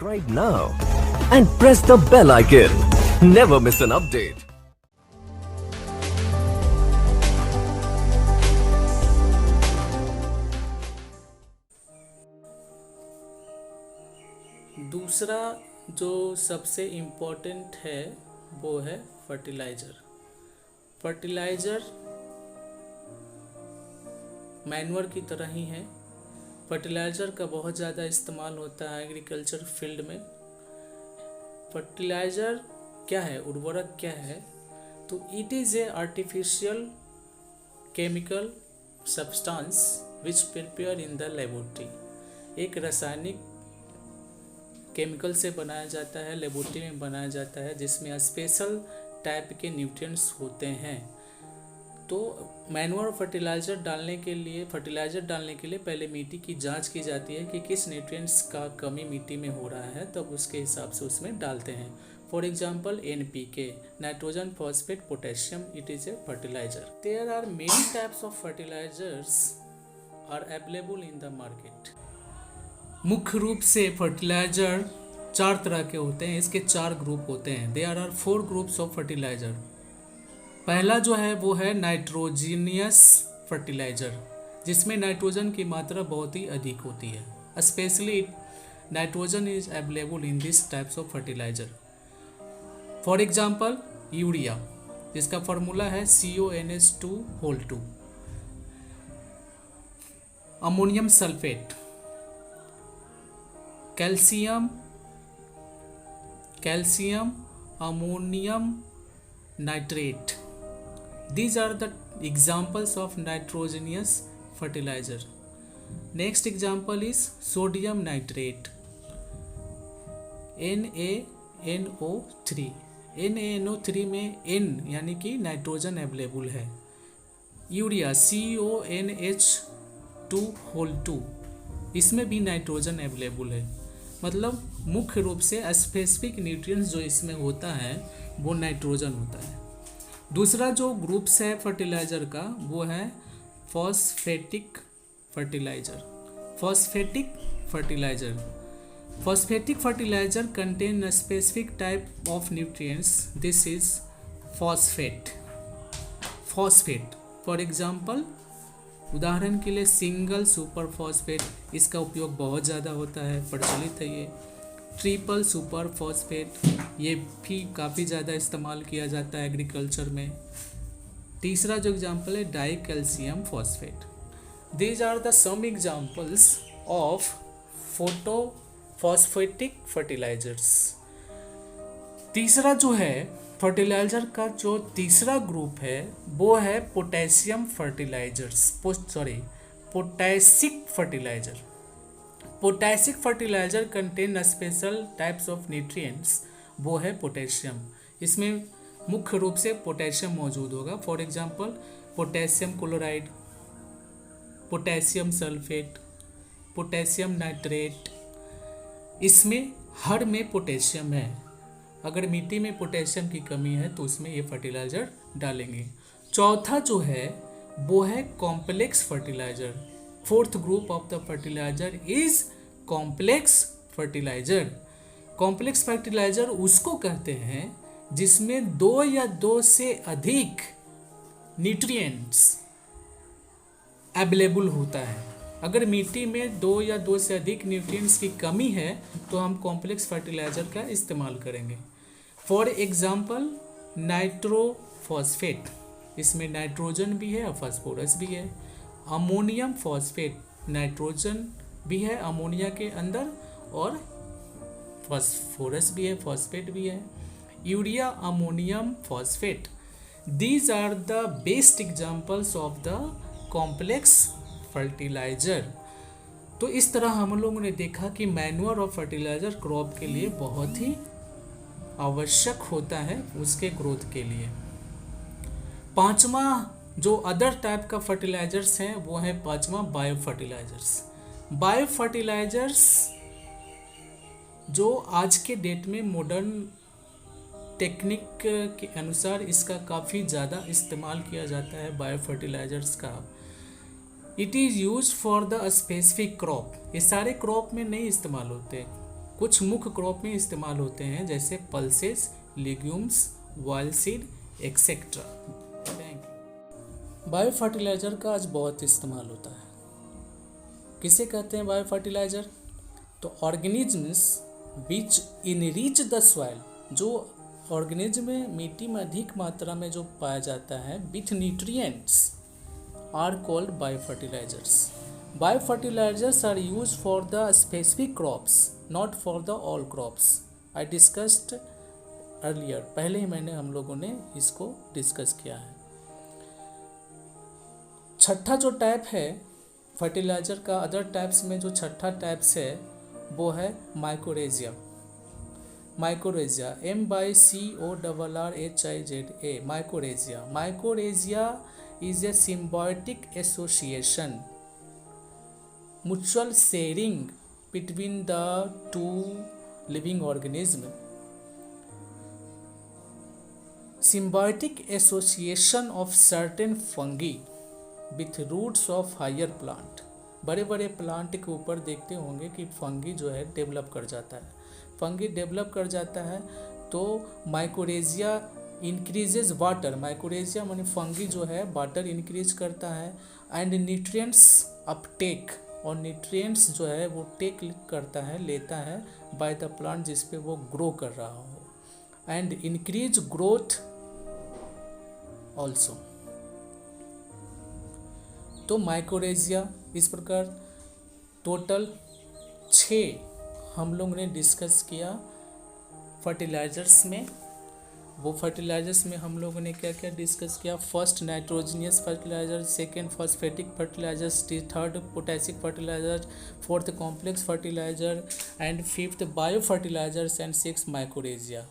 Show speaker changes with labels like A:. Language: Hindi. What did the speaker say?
A: subscribe now and press the bell icon. Never miss an update.
B: दूसरा जो सबसे इम्पोर्टेंट है वो है फर्टिलाइज़र। फर्टिलाइज़र मैन्योर की तरह ही है। फर्टिलाइज़र का बहुत ज़्यादा इस्तेमाल होता है एग्रीकल्चर फील्ड में। फर्टिलाइज़र क्या है, उर्वरक क्या है, तो it is A artificial chemical substance which prepare in the laboratory. एक रासायनिक केमिकल से बनाया जाता है, लेबोरेटरी में बनाया जाता है, जिसमें स्पेशल टाइप के न्यूट्रिएंट्स होते हैं। तो मैन्योर फर्टिलाइज़र डालने के लिए पहले मिट्टी की जांच की जाती है कि किस न्यूट्रिएंट्स का कमी मिट्टी में हो रहा है, तब उसके हिसाब से उसमें डालते हैं। For example NPK, nitrogen, phosphate, potassium, it is a fertiliser. There are many types of fertilisers are available in the market. मुख्य रूप से फर्टिलाइज़र 4 तरह के होते हैं। इसके 4 ग्रुप होते हैं। There are 4 groups of fertiliser. पहला जो है वो है नाइट्रोजीनियस फर्टिलाइज़र, जिसमें नाइट्रोजन की मात्रा बहुत ही अधिक होती है। Specially nitrogen is available in this types of fertiliser. For example urea, जिसका फार्मूला है CONH2 ammonium sulphate, calcium ammonium nitrate. These are the examples of nitrogenous fertilizer. Next example is sodium nitrate, NaNO3। NaNO3 में N यानी कि नाइट्रोजन अवेलेबल है। यूरिया CONH2, इसमें भी नाइट्रोजन अवेलेबल है। मतलब मुख्य रूप से स्पेसिफिक न्यूट्रिएंट्स जो इसमें होता है वो नाइट्रोजन होता है। दूसरा जो ग्रुप्स है फर्टिलाइज़र का वो है phosphatic fertiliser. Phosphatic fertiliser contain a specific type of nutrients. This is phosphate. For example, उदाहरण के लिए सिंगल सुपर फॉस्फेट, इसका उपयोग बहुत ज़्यादा होता है, प्रचलित है ये। ट्रिपल सुपर फॉस्फेट, ये भी काफ़ी ज़्यादा इस्तेमाल किया जाता है एग्रीकल्चर में। तीसरा जो एग्जांपल है dicalcium phosphate. These are the some examples of phosphatic fertilisers. तीसरा जो है फर्टिलाइज़र का जो तीसरा ग्रुप है वो है potassium fertilizers, potassic fertilizer. Potassic fertilizer contain special types of nutrients, वो है पोटेशियम। इसमें मुख्य रूप से पोटेशियम मौजूद होगा। For example potassium chloride, potassium sulphate, potassium nitrate, इसमें हर में पोटेशियम है। अगर मिट्टी में पोटेशियम की कमी है तो उसमें ये फर्टिलाइज़र डालेंगे। चौथा जो है वो है complex fertiliser. Fourth group of the fertiliser is complex fertiliser. Complex fertiliser उसको कहते हैं जिसमें 2 या 2 से अधिक न्यूट्रिएंट्स अवेलेबल होता है। अगर मिट्टी में 2 या 2 से अधिक न्यूट्रिएंट्स की कमी है तो हम कॉम्प्लेक्स फर्टिलाइज़र का इस्तेमाल करेंगे। फॉर एग्जांपल नाइट्रोफॉस्फेट, इसमें नाइट्रोजन भी है और फास्फोरस भी है। अमोनियम फॉस्फेट, नाइट्रोजन भी है अमोनिया के अंदर और फास्फोरस भी है, फॉस्फेट भी है। Urea ammonium phosphate, these are the best examples of the complex fertiliser. तो इस तरह हम लोगों ने देखा कि मैन्योर और फर्टिलाइज़र क्रॉप के लिए बहुत ही आवश्यक होता है उसके ग्रोथ के लिए। पांचवा जो अदर टाइप का फर्टिलाइजर्स हैं वो है पांचवा बायो फर्टिलाइजर्स। बायो फर्टिलाइजर्स जो आज के डेट में मॉडर्न टेक्निक के अनुसार इसका काफ़ी ज़्यादा इस्तेमाल किया जाता है बायो फर्टिलाइजर्स का। It is use for the specific crop. ये सारे क्रॉप में नहीं इस्तेमाल होते, कुछ मुख्य क्रॉप में इस्तेमाल होते हैं जैसे pulses, legumes, oil seed etcetera. Thank you. Bio fertiliser का आज बहुत इस्तेमाल होता है। किसे कहते हैं बायो फर्टिलाइज़र? तो organisms which enrich the soil, जो ऑर्गेनिज्म में मिट्टी में अधिक मात्रा में जो पाया जाता है with nutrients are called bio fertilisers. Bio fertilisers are use for the specific crops not for the all crops. I discussed earlier, पहले ही मैंने हम लोगों ने इसको डिस्कस किया है। छठा जो टाइप है फर्टिलाइजर का, अदर टाइप्स में जो छठा टाइप्स है वो है mycorrhizae. Mycorrhizae MYCORRHIZA, mycorrhizae. Mycorrhizae is a symbiotic association, mutual sharing between the two living organisms. Symbiotic association of certain fungi with roots of higher plant. बड़े बड़े प्लांट के ऊपर देखते होंगे कि फंगी जो है डेवलप कर जाता है। फंगी डेवलप कर जाता है तो माइकोरेजिया इंक्रीजेज वाटर। माइकोरेजिया माने फंगी जो है वाटर इंक्रीज करता है एंड न्यूट्रिएंट्स अपटेक, और न्यूट्रिएंट्स जो है वो टेक करता है, लेता है बाय द प्लांट जिस पे वो ग्रो कर रहा हो, एंड इंक्रीज ग्रोथ ऑल्सो। तो माइकोरेजिया इस प्रकार टोटल 6 हम लोग ने डिस्कस किया फर्टिलाइजर्स में। वो फर्टिलाइजर्स में हम लोगों ने क्या क्या डिस्कस किया? First nitrogenous fertiliser, second phosphatic fertilisers, third potassic fertiliser, fourth complex fertiliser and fifth bio fertilisers and six mycorrhizae.